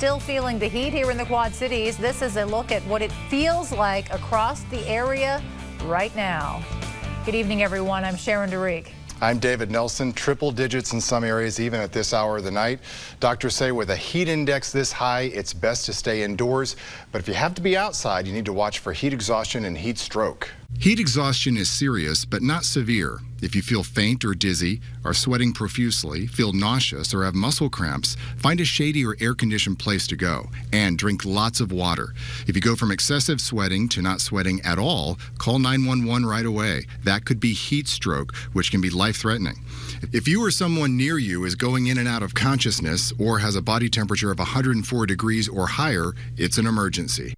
still feeling the heat here in the Quad Cities. This is a look at what it feels like across the area right now. Good evening, everyone. I'm Sharon DeReek. I'm David Nelson. Triple digits in some areas, even at this hour of the night. Doctors say with a heat index this high, it's best to stay indoors. But if you have to be outside, you need to watch for heat exhaustion and heat stroke. Heat exhaustion is serious, but not severe. If you feel faint or dizzy, are sweating profusely, feel nauseous, or have muscle cramps, find a shady or air-conditioned place to go. And drink lots of water. If you go from excessive sweating to not sweating at all, call 911 right away. That could be heat stroke, which can be life-threatening. If you or someone near you is going in and out of consciousness or has a body temperature of 104 degrees or higher, it's an emergency.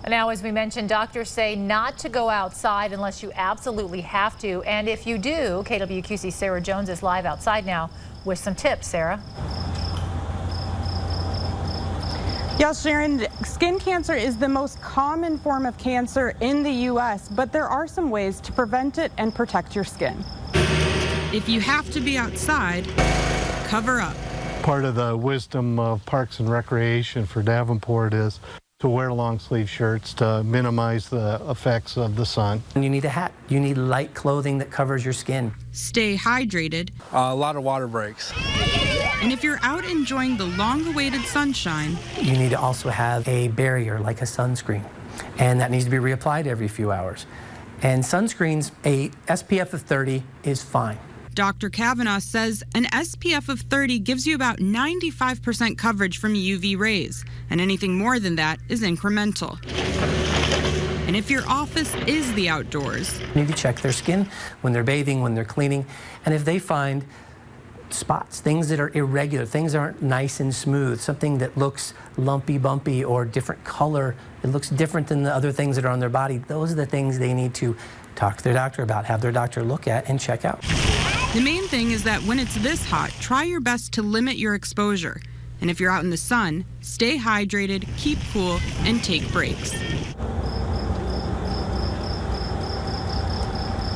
Now, as we mentioned, doctors say not to go outside unless you absolutely have to. And if you do, KWQC's Sarah Jones is live outside now with some tips. Sarah? Yes, Sharon, skin cancer is the most common form of cancer in the U.S., but there are some ways to prevent it and protect your skin. If you have to be outside, cover up. Part of the wisdom of Parks and Recreation for Davenport is to wear long sleeve shirts to minimize the effects of the sun. And you need a hat. You need light clothing that covers your skin. Stay hydrated. A lot of water breaks. And if you're out enjoying the long-awaited sunshine, You need to also have a barrier like a sunscreen. And that needs to be reapplied every few hours. And sunscreens, a SPF of 30 is fine. Dr. Kavanaugh says an SPF of 30 gives you about 95% coverage from UV rays, and anything more than that is incremental. And if your office is the outdoors, You need to check their skin when they're bathing, when they're cleaning, and if they find spots, things that are irregular, things that aren't nice and smooth, something that looks lumpy, bumpy, or different color, it looks different than the other things that are on their body, those are the things they need to talk to their doctor about, have their doctor look at and check out. the main thing is that when it's this hot, try your best to limit your exposure. And if you're out in the sun, stay hydrated, keep cool, and take breaks.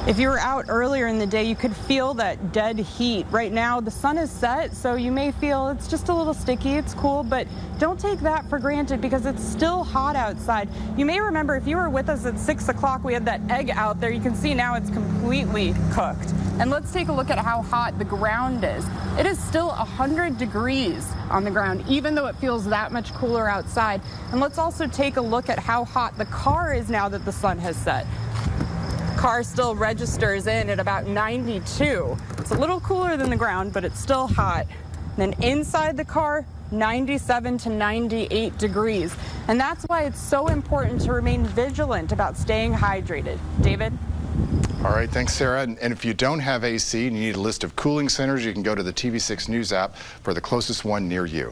If you were out earlier in the day, you could feel that dead heat. Right now, the sun is set, so you may feel it's just a little sticky, it's cool, but don't take that for granted because it's still hot outside. You may remember if you were with us at 6 o'clock, we had that egg out there. You can see now it's completely cooked. And let's take a look at how hot the ground is. It is still 100 degrees on the ground, even though it feels that much cooler outside. And let's also take a look at how hot the car is now that the sun has set. Car still registers in at about 92. It's a little cooler than the ground, but it's still hot. And then inside the car, 97 to 98 degrees. And that's why it's so important to remain vigilant about staying hydrated. David? All right, thanks, Sarah. And if you don't have AC and you need a list of cooling centers, you can go to the TV6 News app for the closest one near you.